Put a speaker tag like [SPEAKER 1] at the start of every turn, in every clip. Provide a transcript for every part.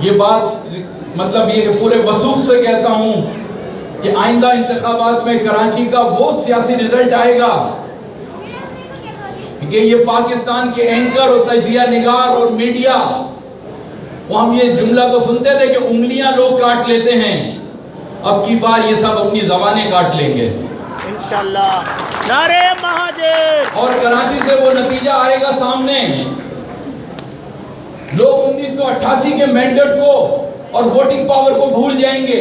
[SPEAKER 1] یہ بات مطلب یہ کہ پورے وثوق سے کہتا ہوں کہ آئندہ انتخابات میں کراچی کا وہ سیاسی رزلٹ آئے گا کہ یہ پاکستان کے اینکر اور تجزیہ نگار اور میڈیا، وہ ہم یہ جملہ تو سنتے تھے کہ انگلیاں لوگ کاٹ لیتے ہیں، اب کی بار یہ سب اپنی زبانیں کاٹ لیں گے
[SPEAKER 2] انشاءاللہ۔ نعرہ مہاجر۔
[SPEAKER 1] اور کراچی سے وہ نتیجہ آئے گا سامنے، لوگ 1988 کے مینڈیٹ کو اور ووٹنگ پاور کو بھول جائیں گے۔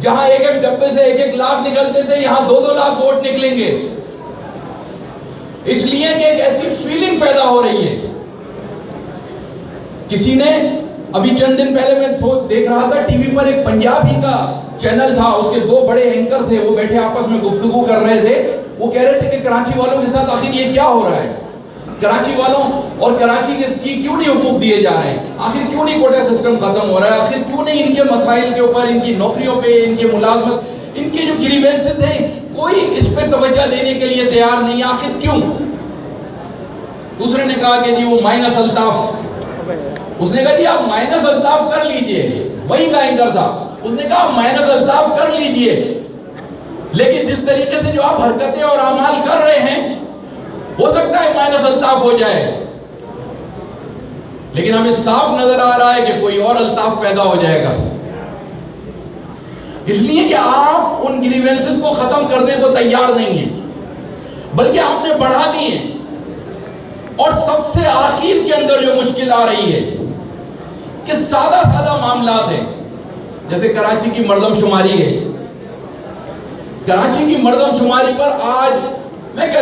[SPEAKER 1] جہاں ایک ایک ڈبے سے 1-1 لاکھ نکلتے تھے، یہاں 2-2 لاکھ ووٹ نکلیں گے، اس لیے کہ ایک ایسی فیلنگ پیدا ہو رہی ہے۔ کسی نے ابھی چند دن پہلے میں دیکھ رہا تھا ٹی وی پر، ایک پنجابی کا چینل تھا، اس کے 2 بڑے اینکر تھے، وہ بیٹھے آپس میں گفتگو کر رہے تھے، وہ کہہ رہے تھے کہ کراچی والوں کے ساتھ آخر یہ کیا ہو رہا ہے، کراچی والوں اور کراچی کی کیوں نہیں حقوق دیے جا رہے ہیں، آخر کیوں نہیں کوٹا سسٹم ختم ہو رہا ہے، آخر کیوں نہیں ان کے مسائل کے اوپر، ان کی نوکریوں پہ، ان کے ملازمت، ان کے جو گریوینسز ہیں، کوئی اس پہ توجہ دینے کے لیے تیار نہیں ہے، آخر کیوں؟ دوسرے نے کہا کہ جی وہ مائنس الطاف، اس نے کہا جی آپ مائنس الطاف کر لیجئے، وہی کا اینکر تھا، اس نے کہا مائنس الطاف کر لیجئے، لیکن جس طریقے سے جو آپ حرکتیں اور اعمال کر رہے ہیں، ہو سکتا ہے مائنس الطاف ہو جائے، لیکن ہمیں صاف نظر آ رہا ہے کہ کوئی اور الطاف پیدا ہو جائے گا، اس لیے کہ آپ ان گریوینسز کو ختم کرنے کو تیار نہیں ہیں، بلکہ آپ نے بڑھا دی ہیں۔ اور سب سے آخر کے اندر جو مشکل آ رہی ہے کہ سادہ معاملات ہیں، جیسے کراچی کی مردم شماری ہے، کراچی کی مردم شماری پر آج میں کہتا ہوں